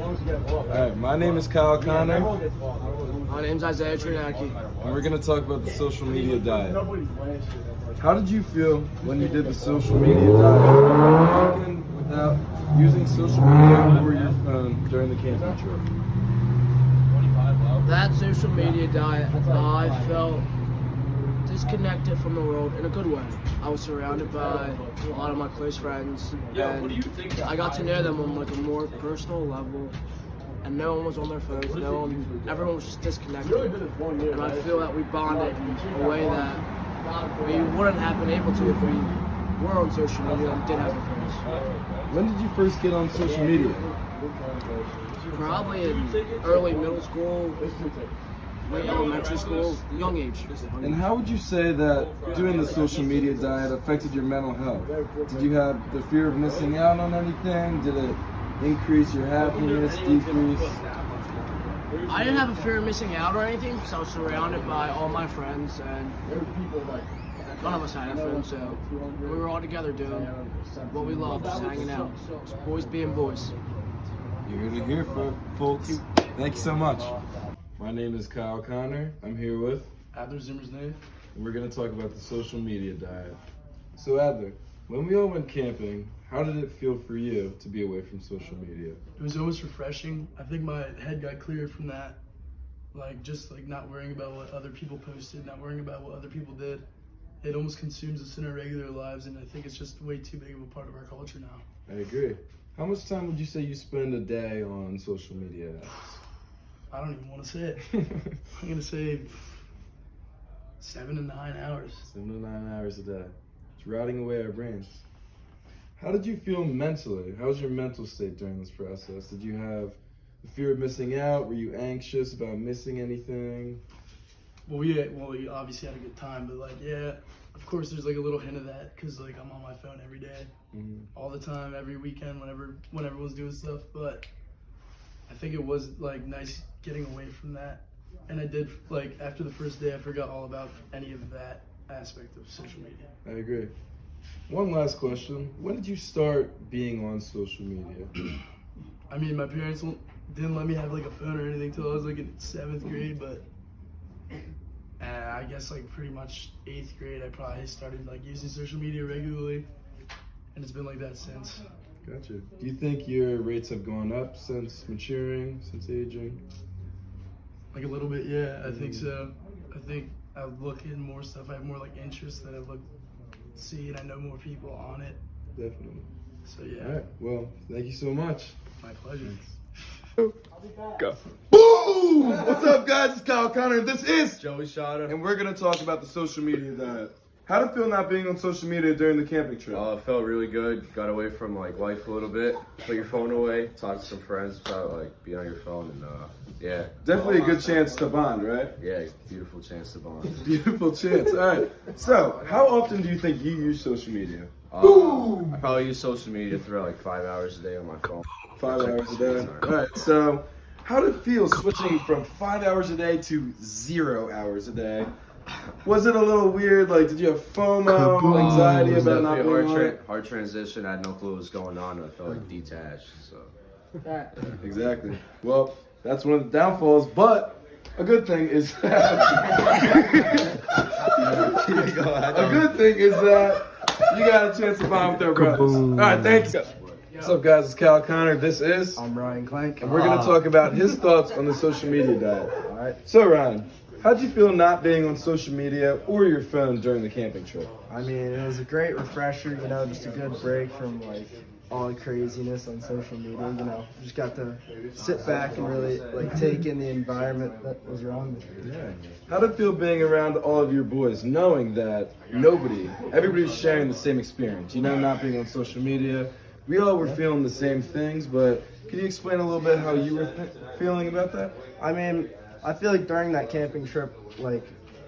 Alright, my name is Kyle Connor, My name's Isaiah Trinaki. and we're going to talk about the social media diet. How did you feel when you did the social media diet? Working without using social media or your phone during the camping trip? That social media diet, I felt disconnected from the world in a good way. I was surrounded by a lot of my close friends, and I got to know them on like a more personal level. And no one was on their phones. Everyone was just disconnected. And I feel that we bonded in a way that we wouldn't have been able to if we were on social media and did have our phones. When did you first get on social media? Probably in early middle school, late elementary school, young age. And how would you say that doing the social media diet affected your mental health? Did you have the fear of missing out on anything? Did it increase your happiness, decrease? I didn't have a fear of missing out or anything because I was surrounded by all my friends, and none of us had a phone, so we were all together doing what we loved, just hanging out. Just boys being boys. You heard it here, folks. Thank you so much. My name is Kyle Connor. I'm here with Adler Zimmer's name. and we're going to talk about the social media diet. So Adler, when we all went camping, how did it feel for you to be away from social media? It was almost refreshing. I think my head got cleared from that. Just not worrying about what other people posted, not worrying about what other people did. It almost consumes us in our regular lives, and I think it's just way too big of a part of our culture now. I agree. How much time would you say you spend a day on social media apps? I don't even want to say it. I'm going to say 7 to 9 hours. 7 to 9 hours a day. It's rotting away our brains. How did you feel mentally? How was your mental state during this process? Did you have the fear of missing out? Were you anxious about missing anything? Well, we obviously had a good time, but of course there's a little hint of that because I'm on my phone every day, all the time, every weekend, when everyone's doing stuff. But I think it was nice getting away from that, and I did after the first day I forgot all about any of that aspect of social media. I agree. One last question. When did you start being on social media? I mean, my parents didn't let me have a phone or anything till I was in 7th grade, but I guess pretty much 8th grade I probably started using social media regularly, and it's been like that since. Gotcha. Do you think your rates have gone up since maturing, since aging? A little bit, yeah. I think so. I think I look in more stuff. I have more interest that I see, and I know more people on it. Definitely. So yeah. All right. Well, thank you so much. My pleasure. Go. Boom! What's up, guys? It's Kyle Connor, and this is Joey Shada. and we're gonna talk about the social media diet. How did it feel not being on social media during the camping trip? It felt really good. Got away from life a little bit. Put your phone away. Talk to some friends without being on your phone, and yeah. Definitely a good chance to bond, right? Yeah, beautiful chance to bond. Beautiful chance. All right. So, how often do you think you use social media? I probably use social media throughout 5 hours a day on my phone. 5 hours a day. All right. So, how did it feel switching from 5 hours a day to 0 hours a day? Was it a little weird? Did you have FOMO, anxiety It was about not definitely being on it? hard transition. I had no clue what was going on. I felt detached. So Exactly. Well, that's one of the downfalls, but a good thing is that a good thing is that you got a chance to bond with their brothers. All right, thanks. What's up, guys? It's Kyle Connor. This is, I'm Ryan Clank. and we're going to talk about his thoughts on the social media diet. All right. So, Ryan, how'd you feel not being on social media or your phone during the camping trip? I mean, it was a great refresher, just a good break from all the craziness on social media, just got to sit back and really take in the environment that was around me. Yeah. How did it feel being around all of your boys, knowing that everybody's sharing the same experience, not being on social media? We all were feeling the same things, but can you explain a little bit how you were feeling about that? I mean, I feel during that camping trip,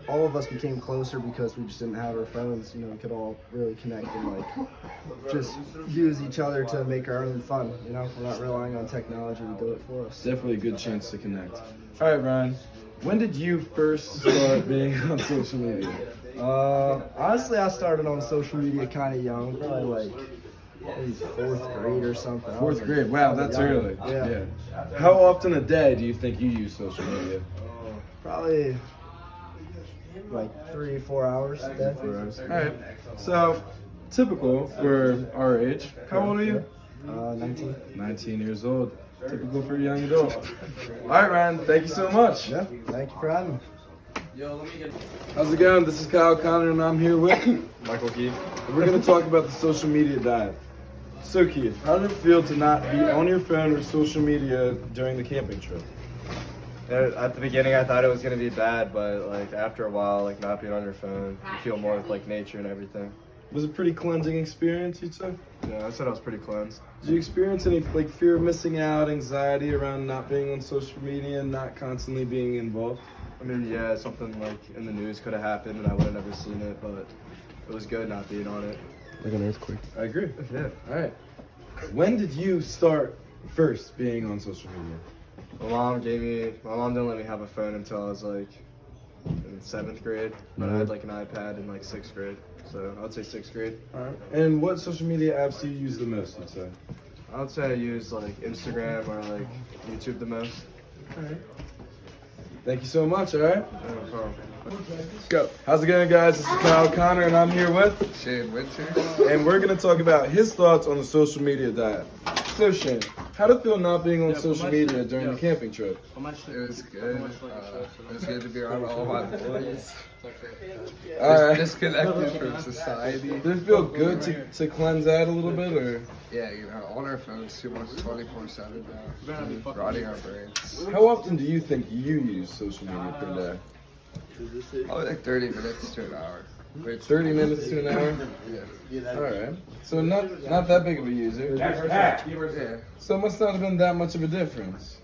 all of us became closer because we just didn't have our phones. We could all really connect and just use each other to make our own fun. We're not relying on technology to do it for us. Definitely a good chance to connect. All right, Ryan, when did you first start being on social media? Honestly, I started on social media kind of young, probably He's 4th grade or something. I was Fourth grade. Wow, that's young. early. Yeah. How often a day do you think you use social media? Probably like 3-4 hours a day. All right. So, typical for our age. How old are you? 19. 19 years old. Typical for a young adult. All right, Ryan. Thank you so much. Yeah, thank you for having me. How's it going? This is Kyle Connor, and I'm here with Michael Keith. We're going to talk about the social media diet. So, Keith, how did it feel to not be on your phone or social media during the camping trip? At the beginning, I thought it was gonna be bad, but like after a while, like not being on your phone, you feel more with like nature and everything. Was it a pretty cleansing experience, you'd say? Yeah, I said I was pretty cleansed. Did you experience any like fear of missing out, anxiety around not being on social media, not constantly being involved? I mean, yeah, something like in the news could have happened, and I would have never seen it, but it was good not being on it. Like an earthquake. I agree. Yeah. All right. When did you start first being on social media? My mom didn't let me have a phone until I was like in 7th grade, but I had like an iPad in like 6th grade, so I would say 6th grade. All right. And what social media apps do you use the most, you'd say? I would say I use like Instagram or like YouTube the most. All right. Thank you so much, all right? No problem. Let's go. How's it going, guys? This is Kyle Connor, and I'm here with Shane Winter. and we're going to talk about his thoughts on the social media diet. So, Shane, how did it feel not being on social media during the camping trip? It was good. It was good to be around all my boys. All right. Disconnected from society. Did it feel good to cleanse out a little bit, or Yeah, you know, on our phones too much 24/7 now. Rotting our brains. how often do you think you use social media per day? Probably like 30 minutes to an hour. Which, 30 minutes to an hour? yeah. All right. So not that big of a user. Yeah. So it must not have been that much of a difference.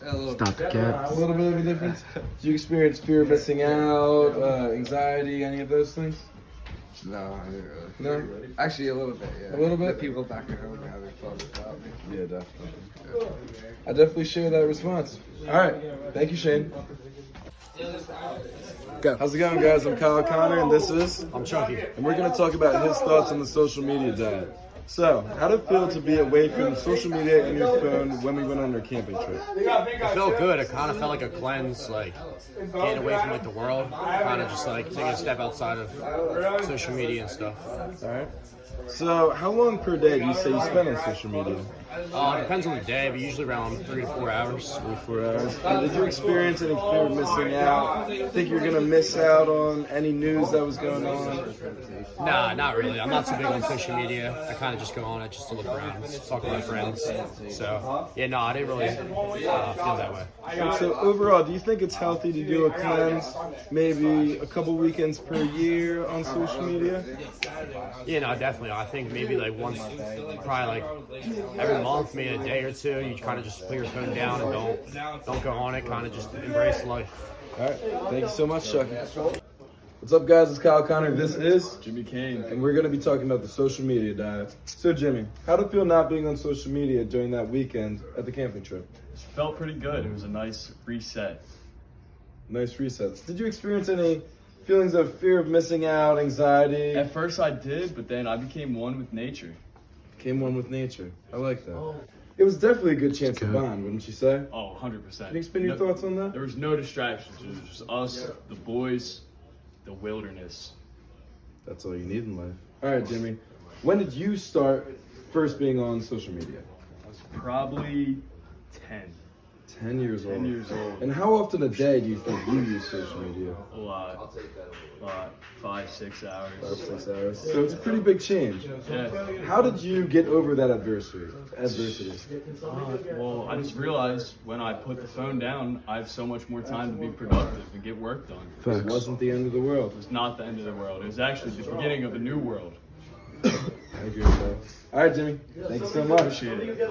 A little A little bit of a difference. Did you experience fear of missing out, anxiety, any of those things? No, I didn't really. No? Actually, a little bit, yeah. A little bit? The people back at home are having fun without me. Yeah, definitely. I definitely share that response. All right. Thank you, Shane. Go. How's it going, guys? I'm Kyle Connor, and this is I'm Chunky. and we're going to talk about his thoughts on the social media diet. So, how did it feel to be away from social media and your phone when we went on our camping trip? It felt good. It kind of felt like a cleanse, like getting away from like the world, kind of just like taking a step outside of social media and stuff. All right. So, how long per day do you say you spend on social media? It depends on the day, but usually around 3 to 4 hours. 4 hours. And did you experience any fear of missing out? Think you're gonna miss out on any news that was going on? Nah, not really. I'm not so big on social media. I kind of just go on it just to look around, just talk to my friends. So, yeah, no, I didn't really feel that way. So overall, do you think it's healthy to do a cleanse, maybe a couple weekends per year on social media? Yeah, no, definitely. I think maybe like once, probably like every month, maybe a day or two, you kind of just put your phone down and don't go on it. Kind of just embrace life. All right. Thank you so much, Chucky. What's up, guys? It's Kyle Connor. This is Jimmy Kane. and we're going to be talking about the social media diet. So, Jimmy, how did it feel not being on social media during that weekend at the camping trip? It felt pretty good. It was a nice reset. Nice resets. Did you experience any feelings of fear of missing out, anxiety? At first I did, but then I became one with nature. Became one with nature. I like that. It was definitely a good chance to bond, wouldn't you say? Oh, 100%. Can you explain your thoughts on that? There was no distractions. It was just us, the boys, the wilderness. That's all you need in life. All right, Jimmy. When did you start first being on social media? I was probably 10. 10 years old. 10 years old. And how often a day do you think you use social media? A lot. 5-6 hours. 5-6 hours. So it's a pretty big change. Yeah. How did you get over that adversity? Well, I just realized when I put the phone down, I have so much more time to be productive and get work done. It wasn't the end of the world. It was not the end of the world. It was actually the beginning of a new world. I agree with that. All right, Jimmy. Thank you so much. Appreciate it.